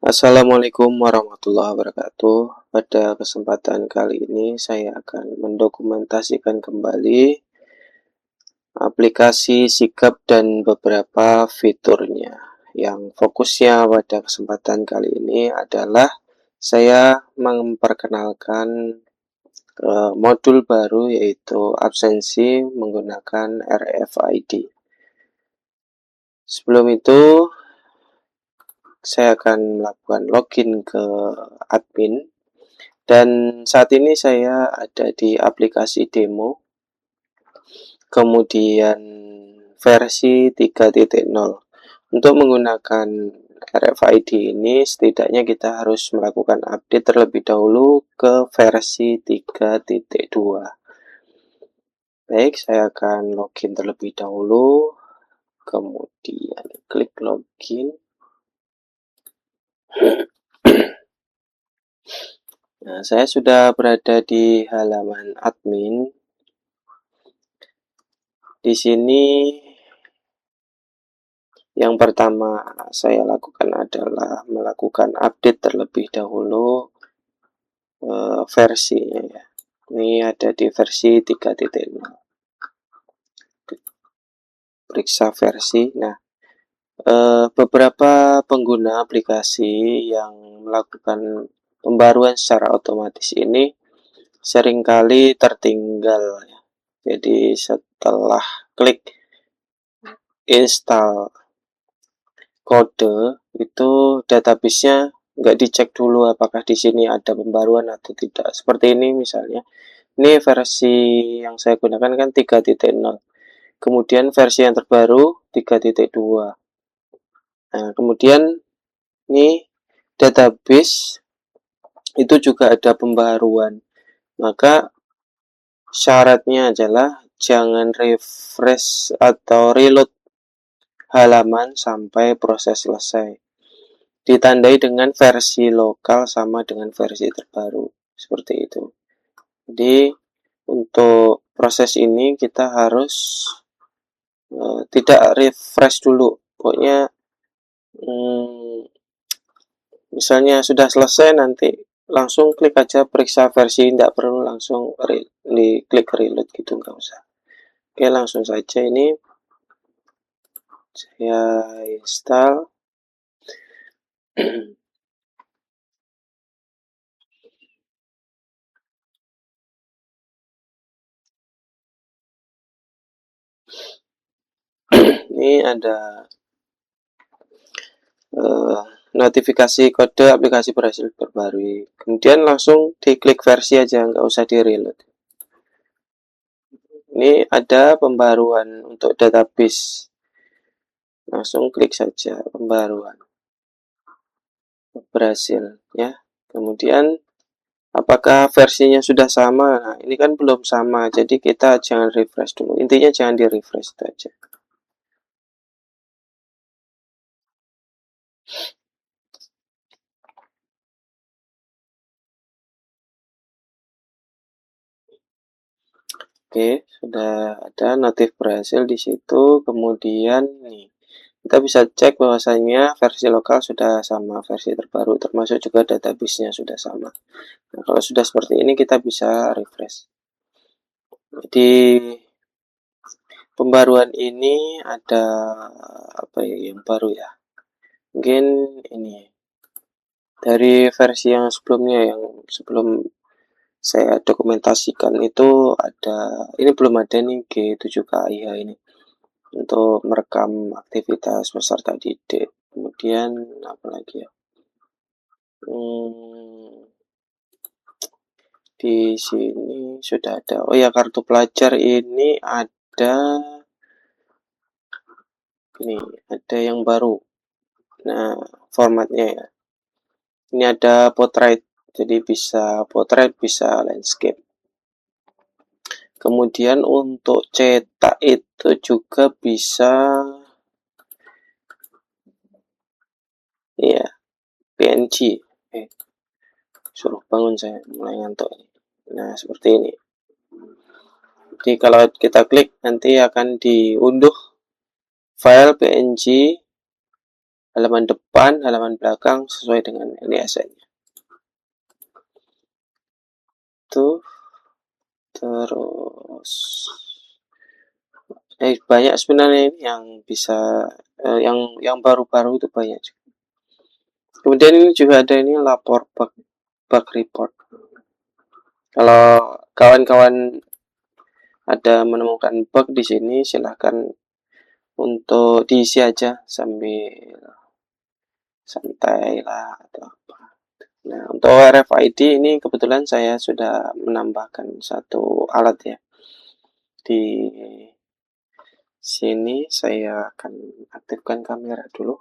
Assalamualaikum warahmatullahi wabarakatuh. Pada kesempatan kali ini saya akan mendokumentasikan kembali aplikasi Sikap dan beberapa fiturnya. Yang fokusnya pada kesempatan kali ini adalah saya memperkenalkan modul baru, yaitu absensi menggunakan RFID. Sebelum itu saya akan melakukan login ke admin. Dan saat ini saya ada di aplikasi demo, kemudian versi 3.0. Untuk menggunakan RFID ini setidaknya kita harus melakukan update terlebih dahulu ke versi 3.2. Baik, saya akan login terlebih dahulu, kemudian klik login. Nah, saya sudah berada di halaman admin. Di sini yang pertama saya lakukan adalah melakukan update terlebih dahulu versinya ya. Ini ada di versi 3.0. Periksa versi. Nah, beberapa pengguna aplikasi yang melakukan pembaruan secara otomatis ini seringkali tertinggal ya. Jadi setelah klik install kode itu database-nya nggak dicek dulu apakah di sini ada pembaruan atau tidak. Seperti ini misalnya. Ini versi yang saya gunakan kan 3.0. Kemudian versi yang terbaru 3.2. Nah, kemudian ini database itu juga ada pembaruan. Maka syaratnya adalah jangan refresh atau reload halaman sampai proses selesai. Ditandai dengan versi lokal sama dengan versi terbaru. Seperti itu. Jadi untuk proses ini kita harus tidak refresh dulu. Pokoknya misalnya sudah selesai, nanti langsung klik aja periksa versi, tidak perlu langsung klik reload gitu, nggak usah. Oke, langsung saja ini saya install. Ini ada notifikasi kode aplikasi berhasil diperbarui. Kemudian langsung diklik versi aja, nggak usah di reload. Ini ada pembaruan untuk database. Langsung klik saja pembaruan. Berhasil ya. Kemudian apakah versinya sudah sama? Nah, ini kan belum sama, jadi kita jangan refresh dulu. Intinya jangan di refresh saja. Oke, sudah ada notif berhasil di situ. Kemudian nih, kita bisa cek bahwasanya versi lokal sudah sama versi terbaru, termasuk juga database-nya sudah sama. Nah, kalau sudah seperti ini kita bisa refresh. Jadi pembaruan ini ada apa ya yang baru ya? Mungkin ini dari versi yang sebelumnya, yang sebelum saya dokumentasikan itu ada, ini belum ada nih G7KIH ini untuk merekam aktivitas peserta didik. Kemudian apa lagi ya? Di sini sudah ada. Oh ya, kartu pelajar ini ada. Ini ada yang baru. Nah, formatnya ya. Ini ada portrait. Jadi bisa portrait, bisa landscape. Kemudian untuk cetak itu juga bisa ya PNG. Suruh bangun, saya mulai ngantuk. Nah, seperti ini. Jadi kalau kita klik nanti akan diunduh file PNG halaman depan, halaman belakang sesuai dengan LSN-nya. Tuh, terus banyak sebenarnya ini yang bisa yang baru-baru itu banyak. Kemudian ini juga ada ini lapor bug report. Kalau kawan-kawan ada menemukan bug di sini, silahkan untuk diisi aja sambil santai lah atau apa. Nah, untuk RFID ini kebetulan saya sudah menambahkan satu alat ya. Di sini saya akan aktifkan kamera dulu.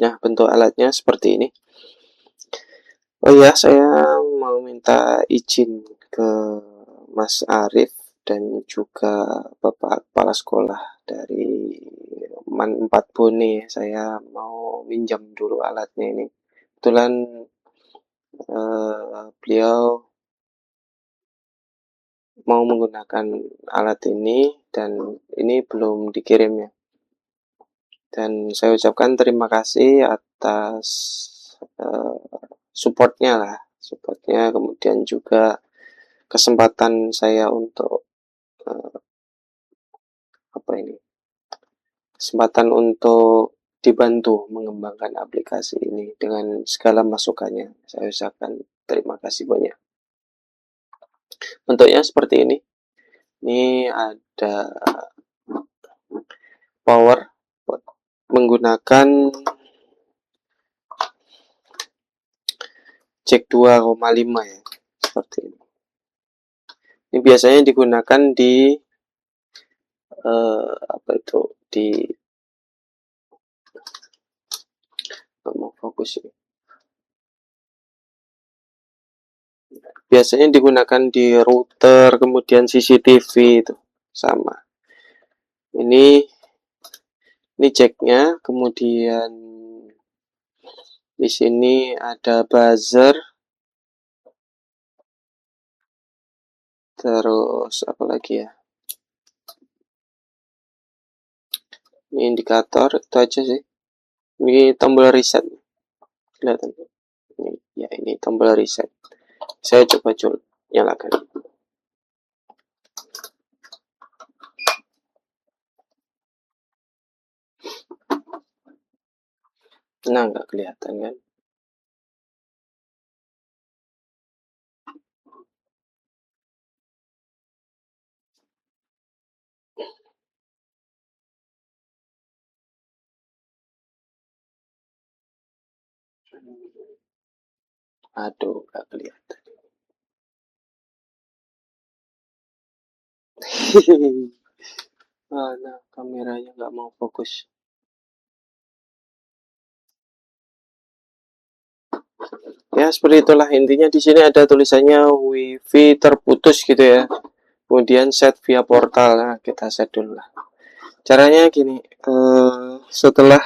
Nah, bentuk alatnya seperti ini. Oh ya, saya mau minta izin ke Mas Arif dan juga Bapak Kepala Sekolah dari MAN 4 Bone. Saya mau minjam dulu alatnya ini. Kebetulan beliau mau menggunakan alat ini dan ini belum dikirim ya. Dan saya ucapkan terima kasih atas supportnya lah, kemudian juga kesempatan saya untuk kesempatan untuk dibantu mengembangkan aplikasi ini dengan segala masukannya. Saya ucapkan terima kasih banyak. Bentuknya seperti ini. Ini ada power menggunakan jack 2,5 ya, seperti ini. Ini biasanya digunakan di mau fokus ini. Biasanya digunakan di router, kemudian CCTV itu sama. Ini jacknya, kemudian di sini ada buzzer, terus apa lagi ya? Ini indikator, itu aja sih. Ini tombol reset, kelihatan. Ini tombol reset. Saya coba nyalakan. Nah, nggak kelihatan kan? Aduh, nggak kelihatan. Nah, kameranya nggak mau fokus. Ya, seperti itulah intinya. Di sini ada tulisannya WiFi terputus gitu ya. Kemudian set via portal. Nah, kita set dulu lah. Caranya gini, setelah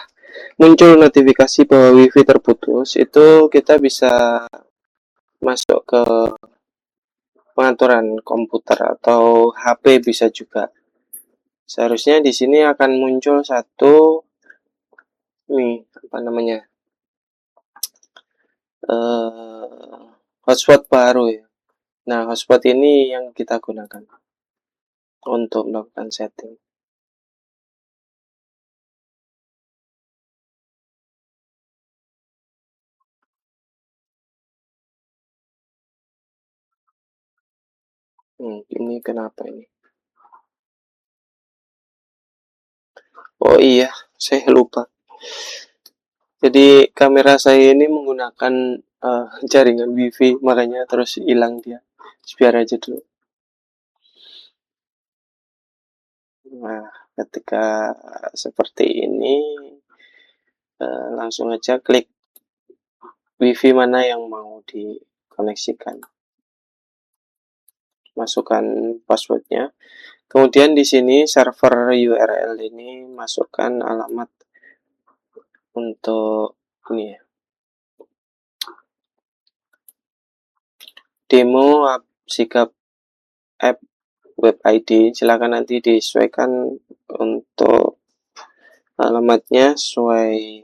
muncul notifikasi bahwa WiFi terputus, itu kita bisa masuk ke pengaturan komputer atau HP bisa juga. Seharusnya di sini akan muncul satu hotspot baru ya. Nah, hotspot ini yang kita gunakan untuk melakukan setting. Ini kenapa ini? Oh iya, saya lupa. Jadi kamera saya ini menggunakan jaringan WiFi, makanya terus hilang dia. Biar aja dulu. Nah, ketika seperti ini, langsung aja klik WiFi mana yang mau dikoneksikan. Masukkan passwordnya. Kemudian di sini server URL ini masukkan alamat untuk ini ya. demo Sigap app web ID, silakan nanti disesuaikan untuk alamatnya sesuai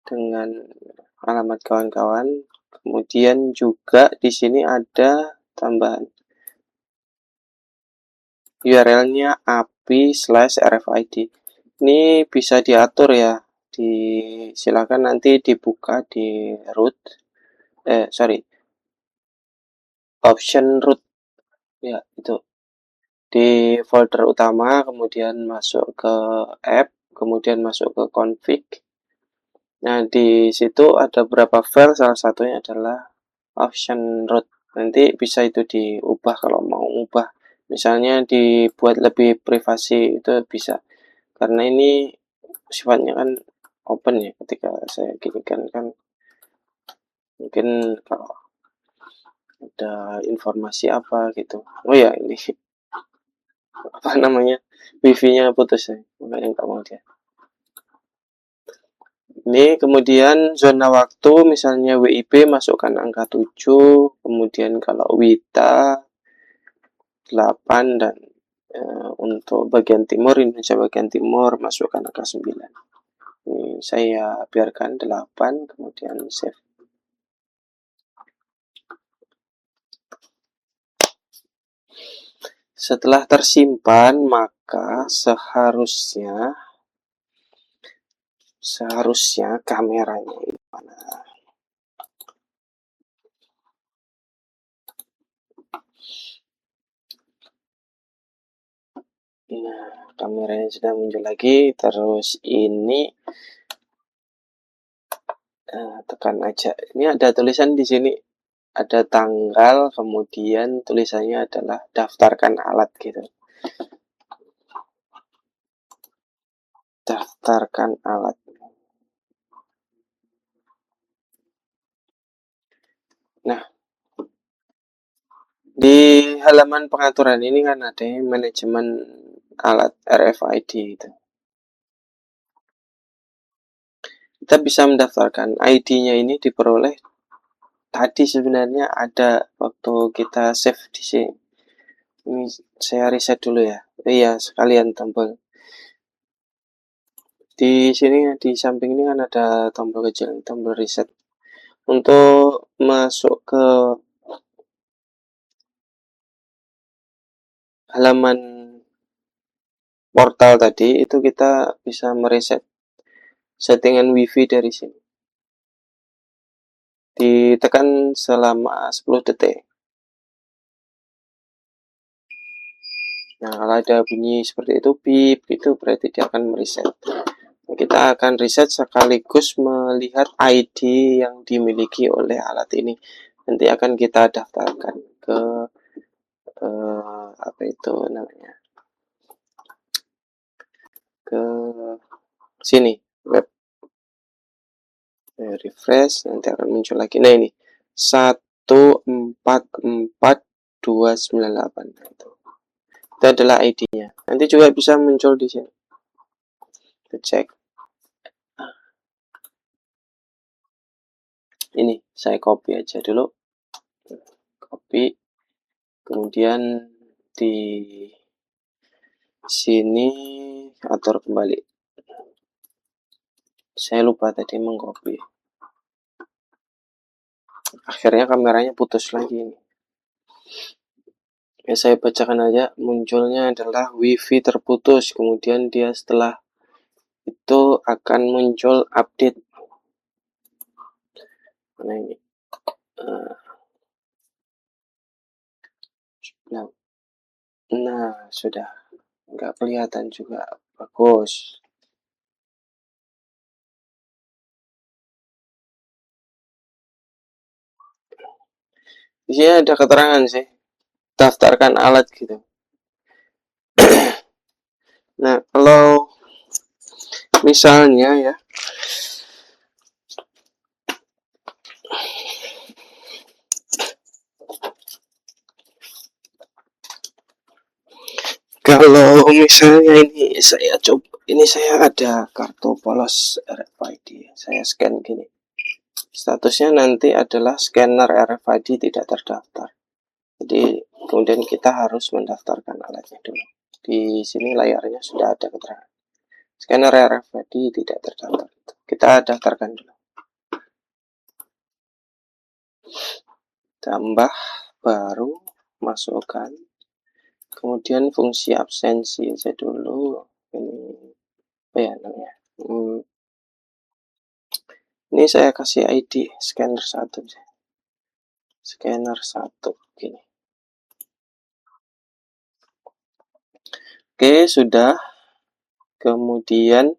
dengan alamat kawan-kawan. Kemudian juga di sini ada tambahan URL-nya API/RFID. Ini bisa diatur ya. Silakan nanti dibuka di root. Option root. Ya, itu. Di folder utama, kemudian masuk ke app, kemudian masuk ke config. Nah, di situ ada beberapa file, salah satunya adalah option root. Nanti bisa itu diubah kalau mau ubah. Misalnya dibuat lebih privasi, itu bisa. Karena ini sifatnya kan open ya, ketika saya gini kan mungkin kalau ada informasi apa gitu. Oh ya, ini apa namanya, wifi-nya putus ya, makanya nggak mau dia. Ini kemudian zona waktu, misalnya WIB masukkan angka 7, kemudian kalau WITA 8, dan untuk bagian timur, Indonesia bagian timur, masukkan angka 9. Ini saya biarkan 8, kemudian save. Setelah tersimpan, maka seharusnya kameranya ini mana? Nah, kameranya sudah muncul lagi. Terus ini tekan aja. Ini ada tulisan di sini, ada tanggal, kemudian tulisannya adalah daftarkan alat gitu. Daftarkan alat. Nah, di halaman pengaturan ini kan ada manajemen alat RFID itu. Kita bisa mendaftarkan ID-nya, ini diperoleh tadi sebenarnya ada waktu kita save di sini. Ini saya reset dulu ya. Iya, sekalian tombol. Di sini di samping ini kan ada tombol kecil, tombol reset. Untuk masuk ke halaman portal tadi, itu kita bisa mereset settingan wifi dari sini. Ditekan selama 10 detik. Nah, kalau ada bunyi seperti itu, beep, itu berarti dia akan mereset. Nah, kita akan reset sekaligus melihat ID yang dimiliki oleh alat ini. Nanti akan kita daftarkan ke apa itu namanya, ke sini web. Refresh, nanti akan muncul lagi. Nah, ini 144298. Nah, itu adalah ID-nya. Nanti juga bisa muncul di sini. Kita cek. Ini saya copy aja dulu. Copy. Kemudian di sini atur kembali. Saya lupa tadi mengcopy. Akhirnya kameranya putus lagi ini. Ya, saya bacakan aja. Munculnya adalah wifi terputus. Kemudian dia setelah itu akan muncul update. Nah, ini. Nah, sudah. Nggak kelihatan juga. Bagus. Di sini ada keterangan sih. Daftarkan alat gitu. Nah, kalau misalnya ya, kalau misalnya ini saya coba, ini saya ada kartu polos RFID, saya scan gini. Statusnya nanti adalah scanner RFID tidak terdaftar. Jadi kemudian kita harus mendaftarkan alatnya dulu. Di sini layarnya sudah ada keterangan. Scanner RFID tidak terdaftar. Kita daftarkan dulu. Tambah, baru, masukkan. Kemudian fungsi absensi aja dulu. Ini apa ya namanya? Ini saya kasih ID scanner 1. Scanner 1 gini. Oke, sudah. Kemudian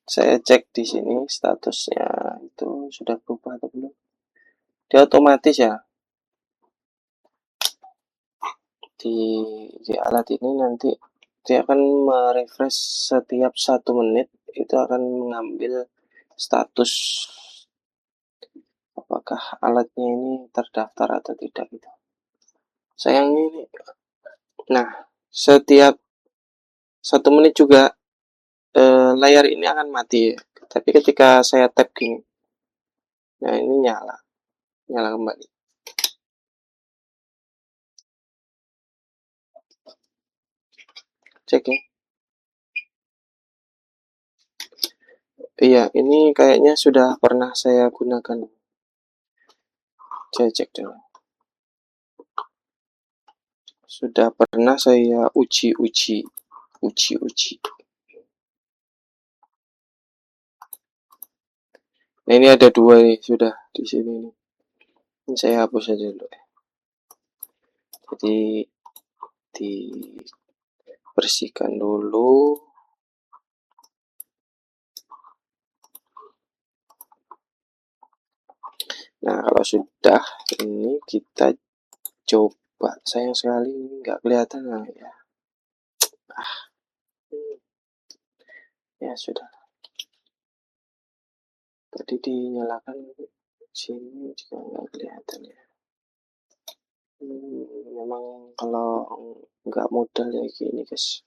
saya cek di sini statusnya itu sudah berubah atau belum. Dia otomatis ya. Di alat ini nanti dia akan merefresh setiap 1 menit, itu akan mengambil status apakah alatnya ini terdaftar atau tidak gitu. Sayangnya ini, nah setiap 1 menit juga layar ini akan mati ya. Tapi ketika saya tap gini, nah ini nyala kembali. Cek ya. Iya, ini kayaknya sudah pernah saya gunakan. Saya cek dulu. Sudah pernah saya uji. Nah, ini ada 2 nih sudah di sini nih. Ini saya hapus aja dulu. Jadi dibersihkan dulu. Nah, kalau sudah ini kita coba. Sayang sekali nggak kelihatan lah ya. Ya sudah. Tadi dinyalakan sini juga nggak kelihatan ya. Memang kalau nggak modal ya gini guys.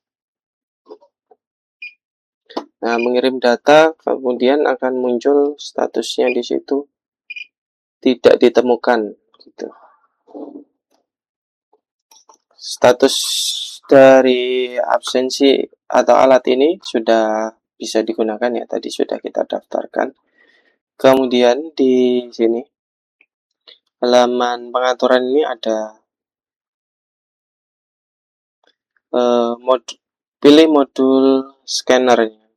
Nah, mengirim data kemudian akan muncul statusnya di situ tidak ditemukan gitu. Status dari absensi atau alat ini sudah bisa digunakan ya, tadi sudah kita daftarkan. Kemudian di sini halaman pengaturan ini ada pilih modul scannernya.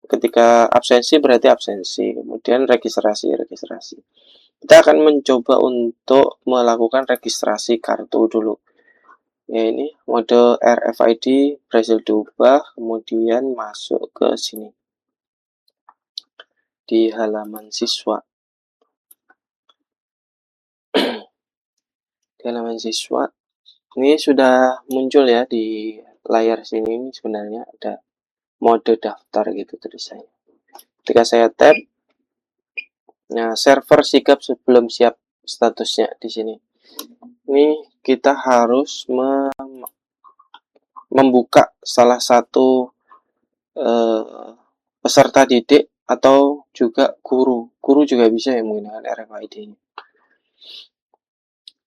Ketika absensi berarti absensi, kemudian registrasi. Kita akan mencoba untuk melakukan registrasi kartu dulu. Ya, ini mode RFID berhasil diubah, kemudian masuk ke sini di halaman siswa. Di halaman siswa ini sudah muncul ya di layar sini. Ini sebenarnya ada mode daftar gitu tulisannya. Ketika saya tap, nah server sigap sebelum siap statusnya di sini. Ini kita harus membuka salah satu peserta didik atau juga guru juga bisa ya menggunakan RFID ini.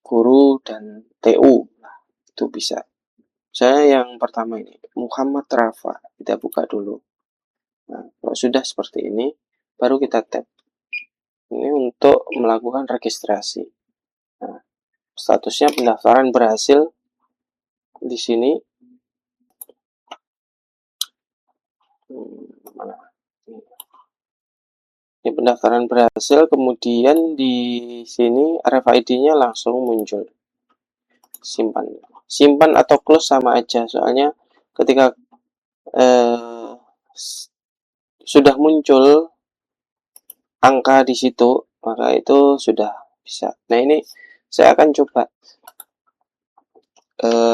Guru dan TU itu bisa. Saya yang pertama ini Muhammad Rafa, kita buka dulu. Nah, kalau sudah seperti ini baru kita tap ini untuk melakukan registrasi. Nah, statusnya pendaftaran berhasil di sini. Mana? Ini pendaftaran berhasil, kemudian di sini RFID-nya langsung muncul. Simpan atau close sama aja, soalnya ketika sudah muncul angka di situ, maka itu sudah bisa. Nah, ini saya akan coba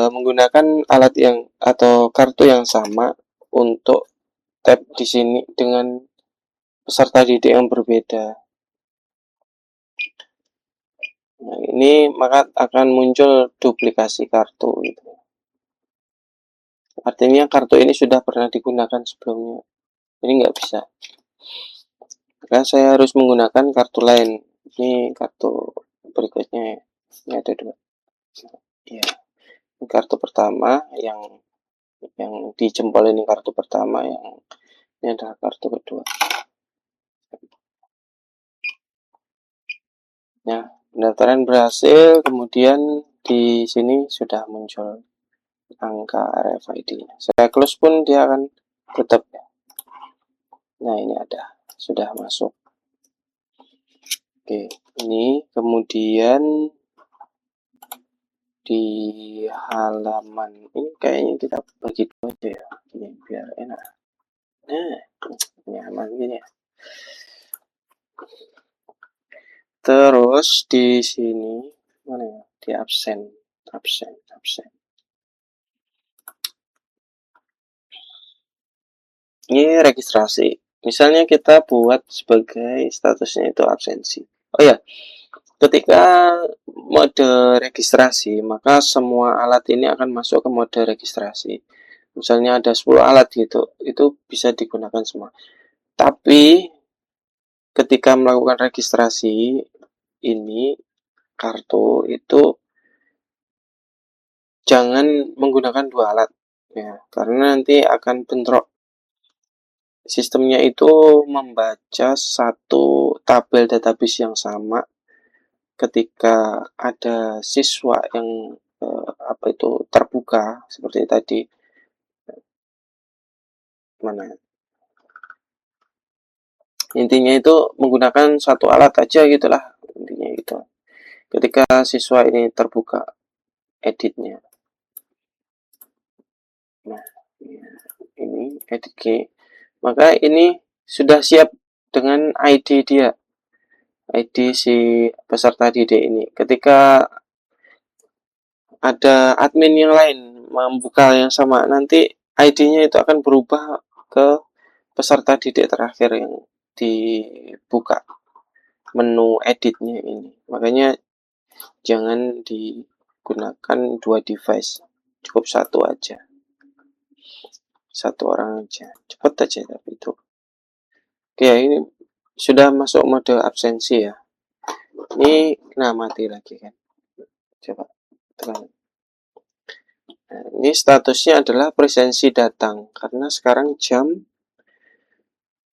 menggunakan alat yang atau kartu yang sama untuk tap di sini dengan peserta didik yang berbeda. Nah, ini maka akan muncul duplikasi kartu gitu. Artinya kartu ini sudah pernah digunakan sebelumnya. Ini nggak bisa. maka saya harus menggunakan kartu lain. Ini kartu berikutnya, ini ada 2. Ya, ini kartu pertama yang di jempol ini kartu pertama, yang ini adalah kartu kedua. Nah, pendaftaran berhasil, kemudian di sini sudah muncul angka RFID-nya. Saya close pun dia akan tetap. Nah, ini sudah masuk. Oke, ini kemudian di halaman ini kayaknya kita bagi 2 aja ya, ini biar enak. Nah, nyaman gini ya. Terus di sini mana ya? Di absen. Ini registrasi. Misalnya kita buat sebagai statusnya itu absensi. Oh ya, ketika mode registrasi, maka semua alat ini akan masuk ke mode registrasi. Misalnya ada 10 alat gitu, itu bisa digunakan semua. Tapi ketika melakukan registrasi ini kartu itu jangan menggunakan 2 alat ya, karena nanti akan bentrok. Sistemnya itu membaca satu tabel database yang sama ketika ada siswa yang terbuka seperti tadi. Mana? Intinya itu menggunakan satu alat aja gitulah, intinya itu. Ketika siswa ini terbuka editnya. Nah, ini edit key. Maka ini sudah siap dengan ID dia. ID si peserta didik ini. Ketika ada admin yang lain membuka yang sama, nanti ID-nya itu akan berubah ke peserta didik terakhir yang dibuka menu editnya ini. Makanya jangan digunakan 2 device, cukup 1 aja. 1 orang aja, cepat aja tapi itu. Oke, ini sudah masuk mode absensi ya. Ini nah mati lagi kan. Coba tekan. Nah, ini statusnya adalah presensi datang karena sekarang jam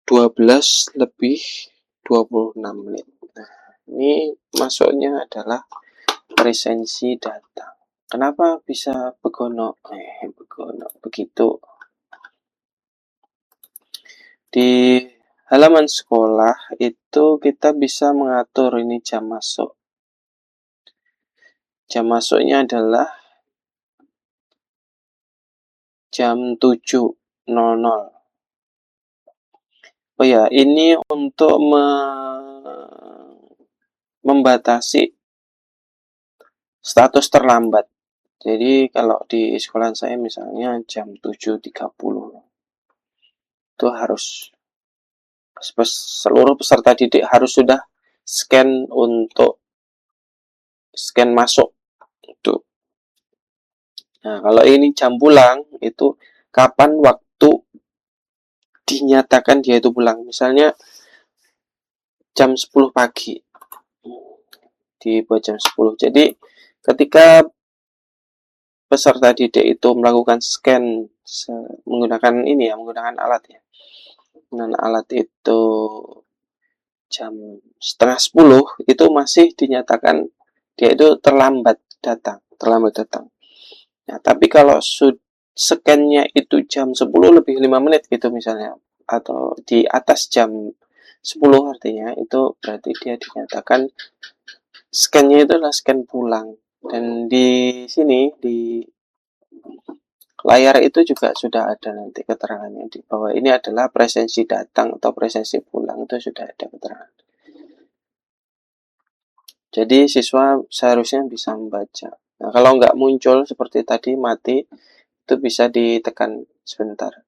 12 lebih 26 menit. Nah, ini masuknya adalah presensi datang. Kenapa bisa begono? Begono begitu. Di halaman sekolah itu kita bisa mengatur ini jam masuk. Jam masuknya adalah jam 7.00. Oh ya, ini untuk membatasi status terlambat. Jadi kalau di sekolah saya misalnya jam 7.30 itu harus seluruh peserta didik harus sudah scan untuk scan masuk itu. Nah, kalau ini jam pulang itu kapan waktu dinyatakan dia itu pulang. Misalnya jam 10 pagi. Dibuat jam 10. Jadi ketika peserta didik itu melakukan scan menggunakan alat ya. Dengan alat itu jam setengah 10 itu masih dinyatakan dia itu terlambat datang. Nah, tapi kalau scan-nya itu jam 10 lebih 5 menit gitu misalnya, atau di atas jam 10 artinya itu berarti dia dinyatakan scan-nya itu adalah scan pulang. Dan di sini di layar itu juga sudah ada nanti keterangannya di bawah. Ini adalah presensi datang atau presensi pulang, itu sudah ada keterangan. Jadi siswa seharusnya bisa membaca. Nah, kalau nggak muncul seperti tadi mati, itu bisa ditekan sebentar.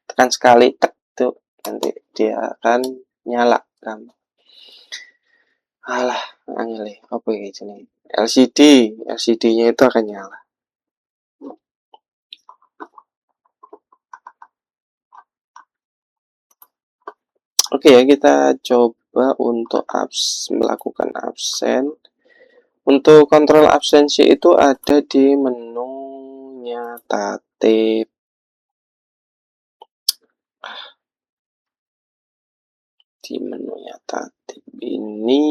Tekan sekali, tek tuh nanti dia akan nyala kan. Alah, angel apa ya jenis LCD-nya itu akan nyala. Oke ya, kita coba untuk melakukan absen. Untuk kontrol absensi itu ada di menunya tatip. Di menunya tatip ini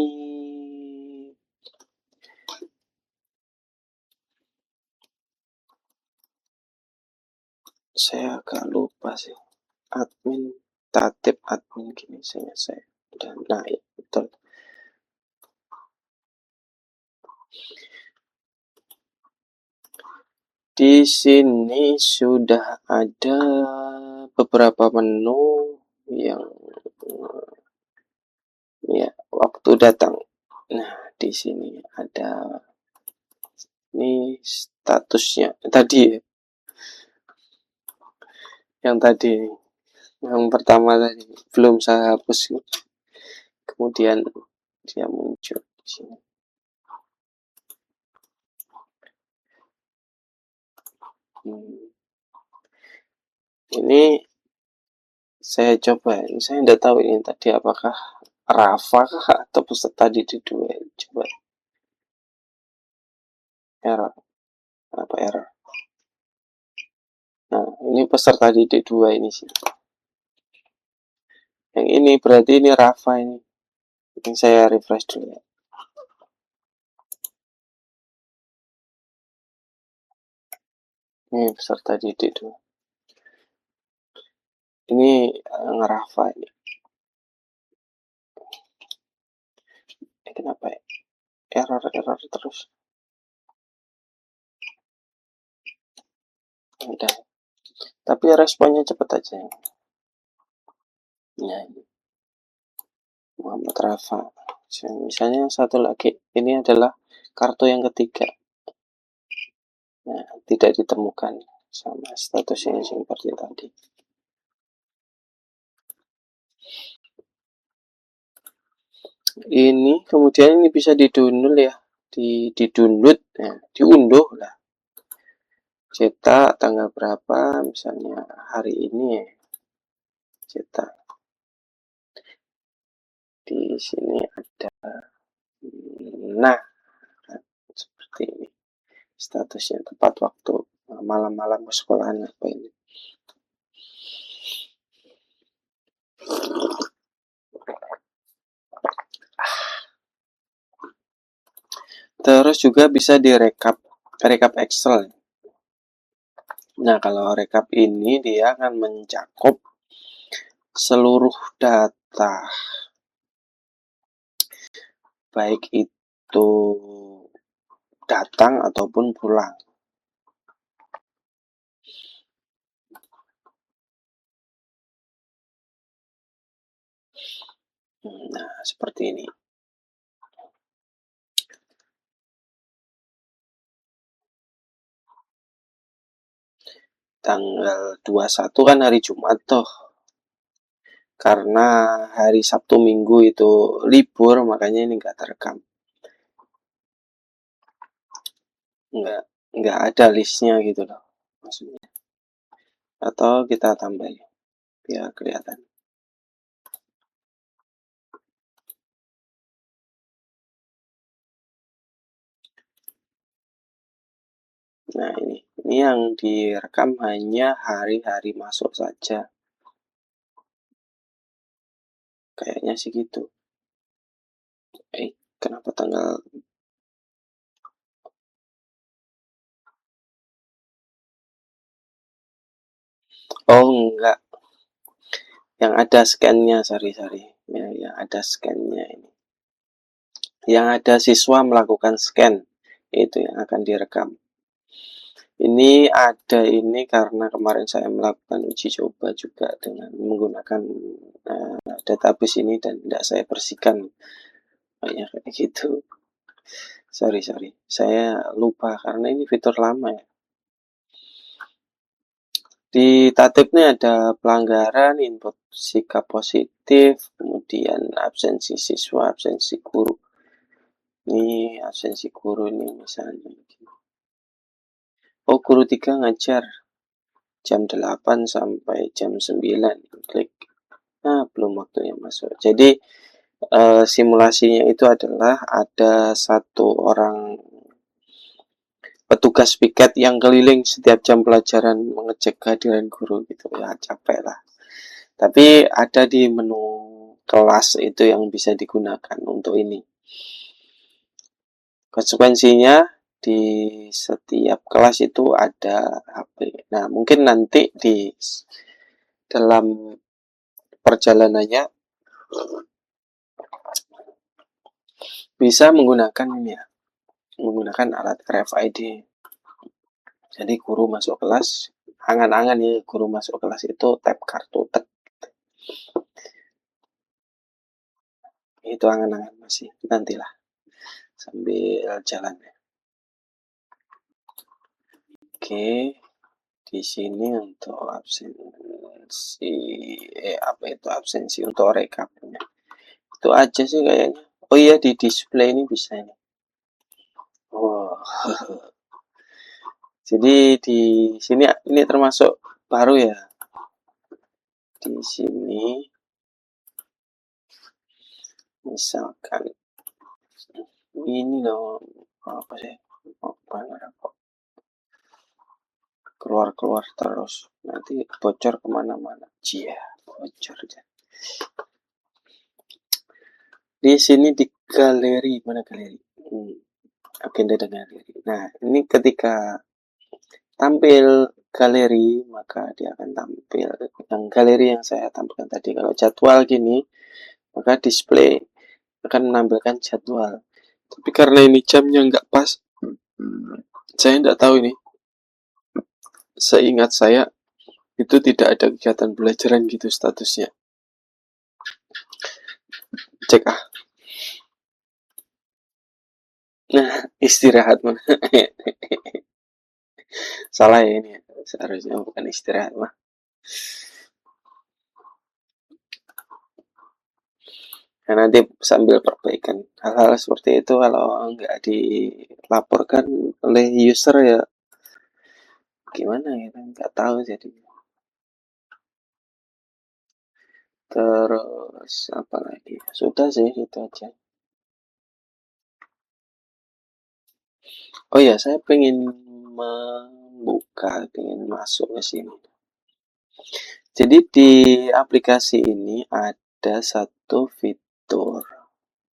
saya agak lupa sih. Admin, tatip admin gini saya udah, nah ya betul. Di sini sudah ada beberapa menu yang ya waktu datang. Nah, di sini ada ini statusnya tadi ya. Yang tadi, yang pertama tadi belum saya hapus. Kemudian dia muncul di sini. Ini saya coba, ini saya tidak tahu ini tadi apakah Rafa kah atau peserta didik 2. Coba error, apa error? Nah, ini peserta didik 2 ini sih. Yang ini berarti ini Rafa ini. Ini saya refresh dulu ya. Ini peserta didik 2. Ini Rafa ini. Kenapa ya? Error terus. Udah. Tapi responnya cepat aja. Ya, ini Muhammad Rafa. Misalnya satu lagi, ini adalah kartu yang ketiga. Nah, tidak ditemukan sama statusnya seperti tadi. Ini kemudian ini bisa di-download ya, di-download, ya, diunduh lah. Cetak tanggal berapa, misalnya hari ini ya. Cetak. Di sini ada, nah, seperti ini. Statusnya tepat waktu malam-malam ke sekolahan apa ini. Terus juga bisa direkap Excel. Nah, kalau rekap ini dia akan mencakup seluruh data, baik itu datang ataupun pulang. Nah, seperti ini. Tanggal 21 kan hari Jumat tuh. Karena hari Sabtu Minggu itu libur, makanya ini nggak terekam. Nggak ada listnya gitu loh, maksudnya. Atau kita tambahin, biar kelihatan. Nah, ini yang direkam hanya hari-hari masuk saja. Kayaknya sih gitu. Kenapa tanggal? Oh, enggak. Yang ada scan-nya, sorry. Ya, yang ada scan-nya ini. Yang ada siswa melakukan scan, itu yang akan direkam. Ini ada ini karena kemarin saya melakukan uji coba juga dengan menggunakan database ini dan tidak saya bersihkan. Banyak kayak gitu. Sorry. Saya lupa karena ini fitur lama ya. Di tatipnya ada pelanggaran, input sikap positif, kemudian absensi siswa, absensi guru. Ini absensi guru ini misalnya. Oh, guru 3 ngajar jam 8 sampai jam 9. Klik. Belum waktunya masuk. Jadi simulasinya itu adalah ada satu orang petugas piket yang keliling setiap jam pelajaran mengecek kehadiran guru gitu ya, capek lah. Tapi ada di menu kelas itu yang bisa digunakan untuk ini. Konsekuensinya di setiap kelas itu ada HP. Nah, mungkin nanti di dalam perjalanannya bisa menggunakan ini ya, menggunakan alat RFID. Jadi guru masuk kelas, angan-angan ya guru masuk kelas itu tap kartu tek. Itu angan-angan masih nantilah sambil jalan. Oke, di sini untuk absensi apa itu absensi untuk rekapnya. Itu aja sih kayaknya. Oh iya, di display ini bisa ini. Oh. Jadi di sini ini termasuk baru ya. Di sini misalkan ini loh, apa sih? Oh, banner kok keluar terus, nanti bocor kemana-mana. Cia, bocor aja. Di sini di galeri, mana galeri? Agenda dan galeri. Nah, ini ketika tampil galeri, maka dia akan tampil yang galeri yang saya tampilkan tadi. Kalau jadwal gini, maka display akan menampilkan jadwal. Tapi karena ini jamnya nggak pas, saya nggak tahu ini. Seingat saya, itu tidak ada kegiatan belajaran gitu statusnya. Cek ah. Nah, istirahat mana? Salah ya ini. Seharusnya bukan istirahat mah. Nah, nanti sambil perbaikan hal-hal seperti itu kalau nggak dilaporkan oleh user ya gimana ya, nggak tahu jadi. Terus apa lagi? Sudah sih itu aja. Oh ya, saya pengen masuk ke sini. Jadi di aplikasi ini ada satu fitur,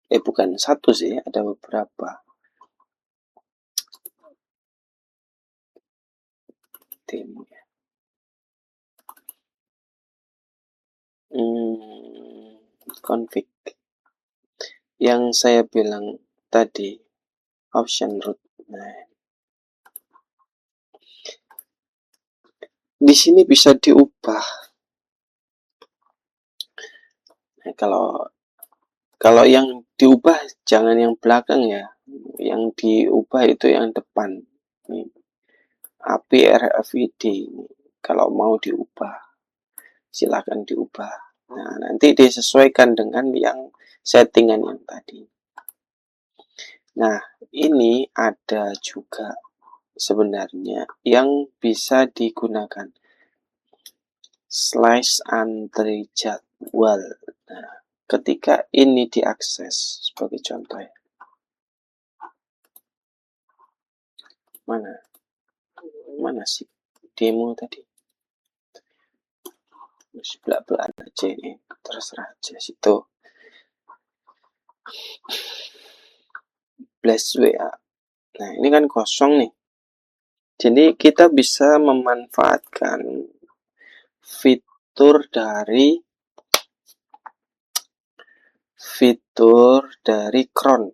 bukan satu sih, ada beberapa. Tim. Config. Yang saya bilang tadi, option root. Nah, di sini bisa diubah. Nah, kalau yang diubah jangan yang belakang ya, yang diubah itu yang depan. Nih, API RFID. Kalau mau diubah, silakan diubah. Nah, nanti disesuaikan dengan yang settingan yang tadi. Nah, ini ada juga sebenarnya yang bisa digunakan. Slice antre jadwal. Nah, ketika ini diakses sebagai contoh ya. Mana sih demo tadi? Masih belak-belakan aja ini, terserah aja situ. Blast WA. Nah, ini kan kosong nih. Jadi kita bisa memanfaatkan fitur dari cron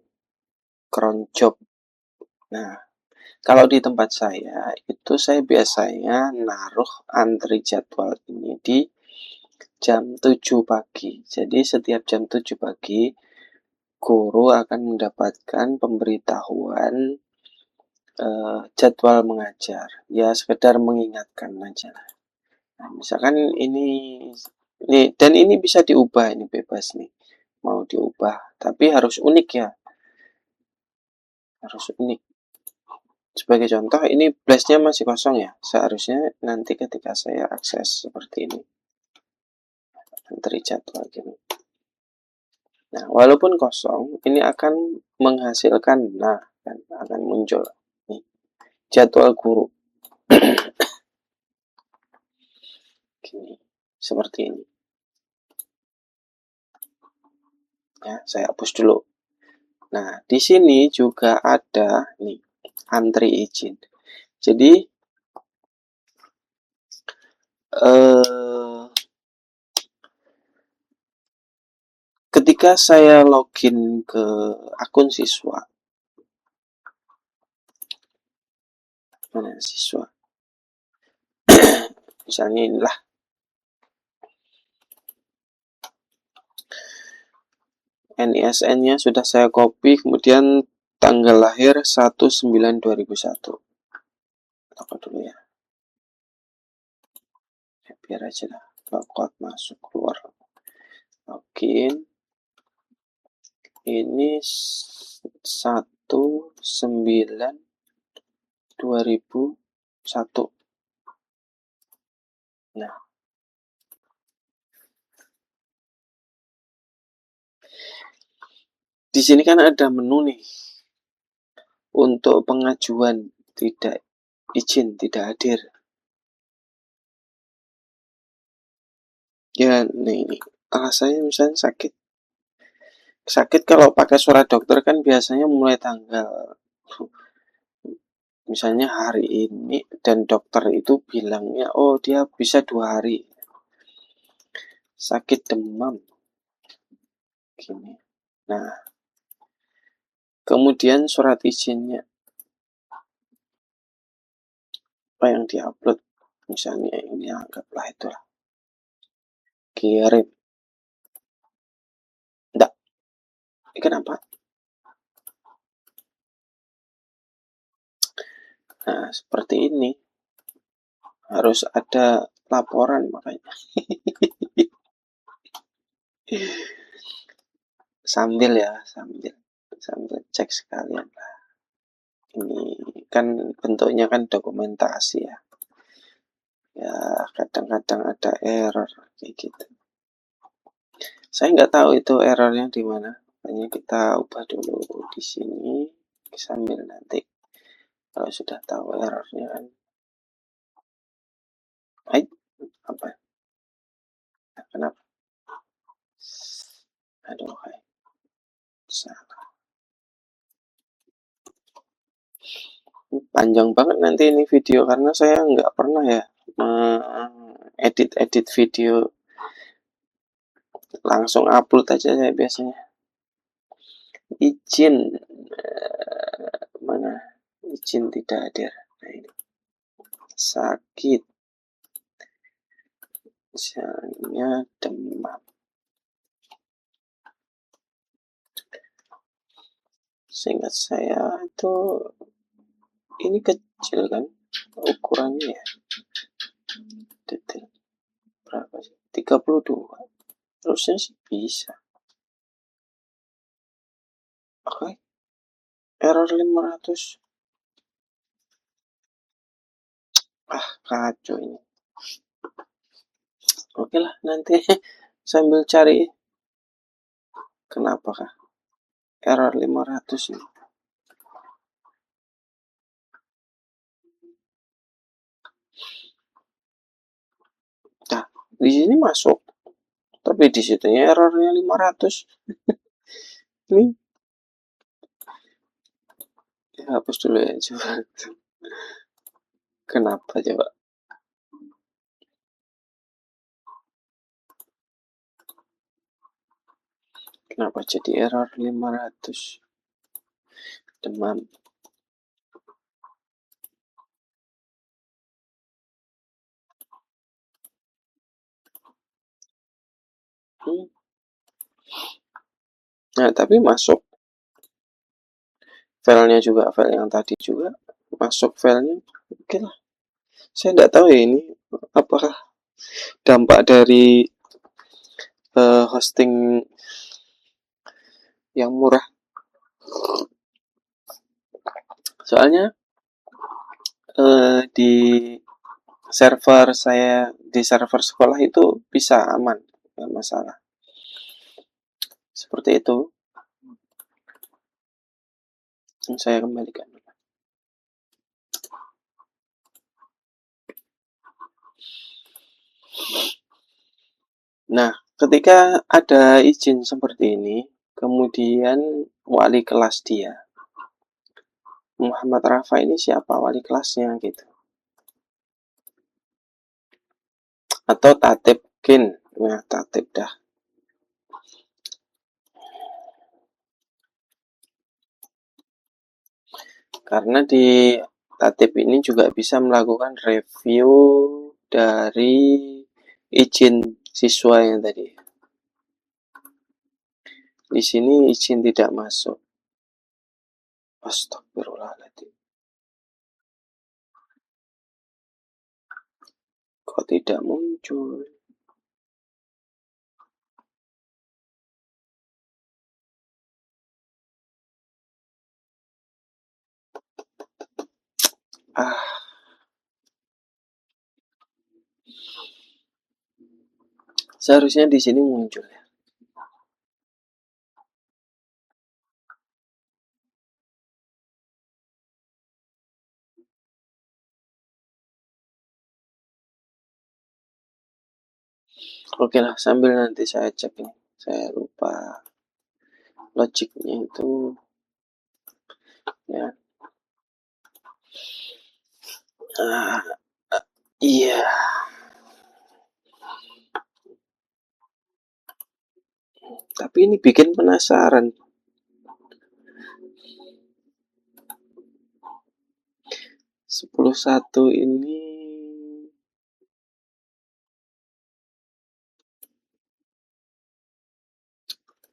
job. Nah, kalau di tempat saya itu saya biasanya naruh antri jadwal ini di jam 7 pagi. Jadi setiap jam 7 pagi guru akan mendapatkan pemberitahuan jadwal mengajar. Ya sekedar mengingatkan aja. Nah, misalkan ini dan ini bisa diubah, ini bebas nih. Mau diubah, tapi harus unik ya. Harus unik. Sebagai contoh, ini blastnya masih kosong ya. Seharusnya nanti ketika saya akses seperti ini. Entry jadwal gini. Nah, walaupun kosong, ini akan menghasilkan, nah, kan akan muncul nih, jadwal guru. Gini, seperti ini. Ya, saya hapus dulu. Nah, di sini juga ada nih antri izin. Jadi ketika saya login ke akun siswa, mana siswa? Misalnya inilah. NISN-nya sudah saya copy, kemudian tanggal lahir 1/9/2001. Apa dulu ya? Biar aja lah. Logout masuk keluar. Login. Ini 1/9/2001. Nah, di sini kan ada menu nih untuk pengajuan tidak izin tidak hadir. Ya, nih ini alasannya misalnya sakit kalau pakai surat dokter kan biasanya mulai tanggal, misalnya hari ini, dan dokter itu bilangnya oh dia bisa 2 hari. Sakit demam gini. Nah, kemudian surat izinnya apa yang diupload, misalnya ini anggaplah itulah, kirim. Enggak, ini kenapa? Nah, seperti ini harus ada laporan makanya. sambil cek sekalian lah. Ini kan bentuknya kan dokumentasi ya. Ya, kadang-kadang ada error kayak gitu. Saya nggak tahu itu errornya di mana. Hanya kita ubah dulu di sini sambil nanti kalau sudah tahu errornya kan. Apa? Kenapa? Aduh, salah. Panjang banget nanti ini video karena saya nggak pernah ya edit video, langsung upload aja saya biasanya. Izin mana? Izin tidak hadir. Nah, ini. Sakit, misalnya demam. Seingat saya itu ini kecil kan ukurannya ya. Detail berapa sih? 32. Terusnya sih bisa. Oke. Error 500. Kacau ini. Oke lah, nanti sambil cari kenapa kah error 500 ini. Nah, di sini masuk. Tapi di situnya errornya 500. Ini ya, hapus dulu ya coba. Kenapa coba? Kenapa jadi error 500? Demam. Nah, tapi masuk filenya juga, file yang tadi juga masuk filenya. Oke lah. Saya tidak tahu ya ini apakah dampak dari hosting yang murah. Soalnya di server saya, di server sekolah itu bisa aman. nggak masalah. Seperti itu yang saya kembalikan. Nah, ketika ada izin seperti ini, kemudian wali kelas dia, Muhammad Rafa ini siapa wali kelasnya gitu. Atau tatib kin, nah tatib dah. Karena di tatib ini juga bisa melakukan review dari izin siswa yang tadi. Di sini izin tidak masuk. Astagfirullahaladzim. Kok tidak muncul? Seharusnya di sini muncul ya. Oke lah, sambil nanti saya cek nih. Saya lupa logiknya itu ya. Iya. Tapi ini bikin penasaran. 10.1 ini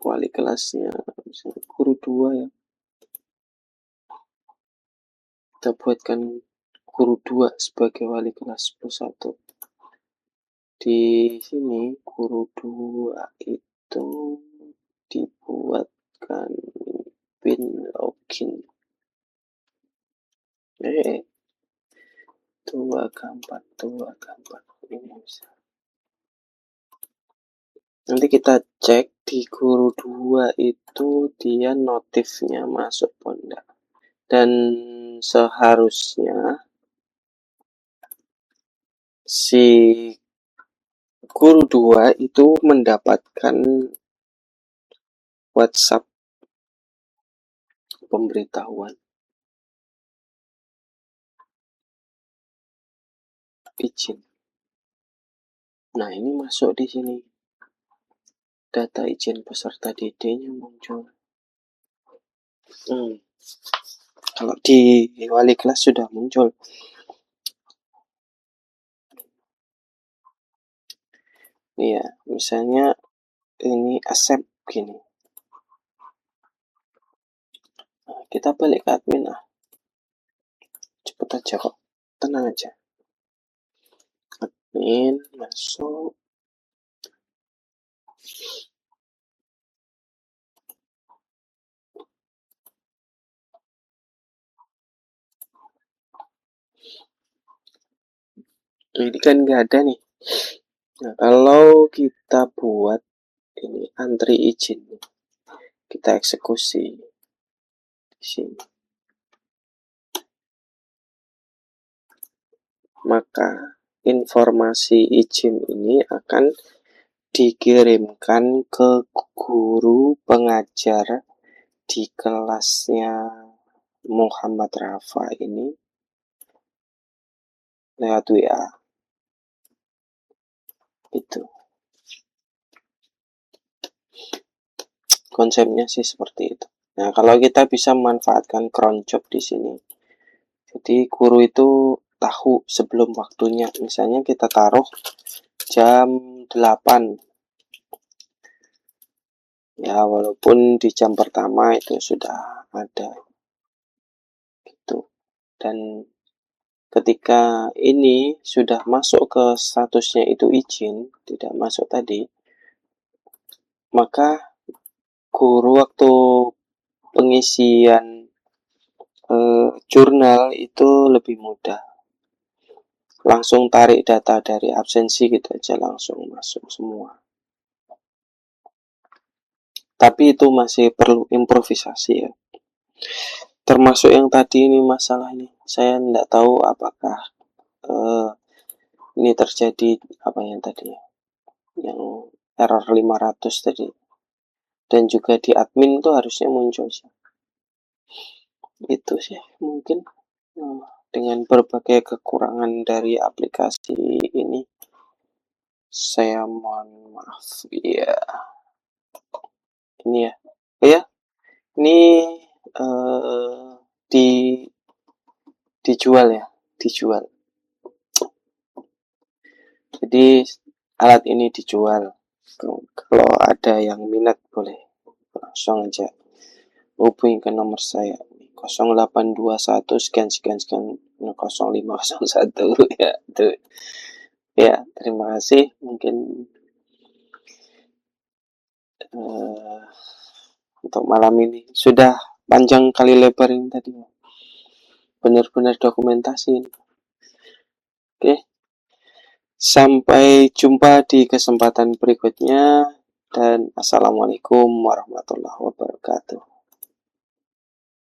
wali kelasnya guru 2 ya. Kita buatkan guru 2 sebagai wali kelas 10.1. Di sini guru 2 itu dibuatkan pin login. 2 gambar ini bisa. Nanti kita cek di guru 2 itu dia notifnya masuk apa enggak. Dan seharusnya si guru 2 itu mendapatkan WhatsApp pemberitahuan izin. Nah, ini masuk di sini. Data izin peserta DD-nya muncul. Kalau di wali kelas sudah muncul. Iya, misalnya ini accept gini. Nah, kita balik ke admin lah. Cepet aja kok. Tenang aja. Admin masuk. Ini kan nggak ada nih. Nah, kalau kita buat ini antri izin, kita eksekusi di sini. Maka informasi izin ini akan dikirimkan ke guru pengajar di kelasnya Muhammad Rafa ini lewat WA. Itu konsepnya sih seperti itu. Nah, kalau kita bisa memanfaatkan cron job di sini, jadi guru itu tahu sebelum waktunya. Misalnya kita taruh jam 8. Ya, walaupun di jam pertama itu sudah ada gitu. Dan ketika ini sudah masuk ke statusnya itu izin, tidak masuk tadi, maka guru waktu pengisian jurnal itu lebih mudah. Langsung tarik data dari absensi gitu aja, langsung masuk semua. tapi itu masih perlu improvisasi ya. Termasuk yang tadi ini masalah ini, saya tidak tahu apakah uh, ini terjadi apa yang tadi ya, yang error 500 tadi, dan juga di admin itu harusnya muncul sih. Itu sih mungkin dengan berbagai kekurangan dari aplikasi ini, saya mohon maaf ya. Ini ya, ya ini uh, di dijual ya, dijual. Jadi alat ini dijual. Kalau ada yang minat boleh langsung aja hubungi ke nomor saya 0821 sekian sekian sekian 0501 ya. Tuh. Ya, terima kasih. Mungkin untuk malam ini sudah panjang kali lebar ini tadi. Benar-benar dokumentasi. Oke. Sampai jumpa di kesempatan berikutnya dan assalamualaikum warahmatullahi wabarakatuh.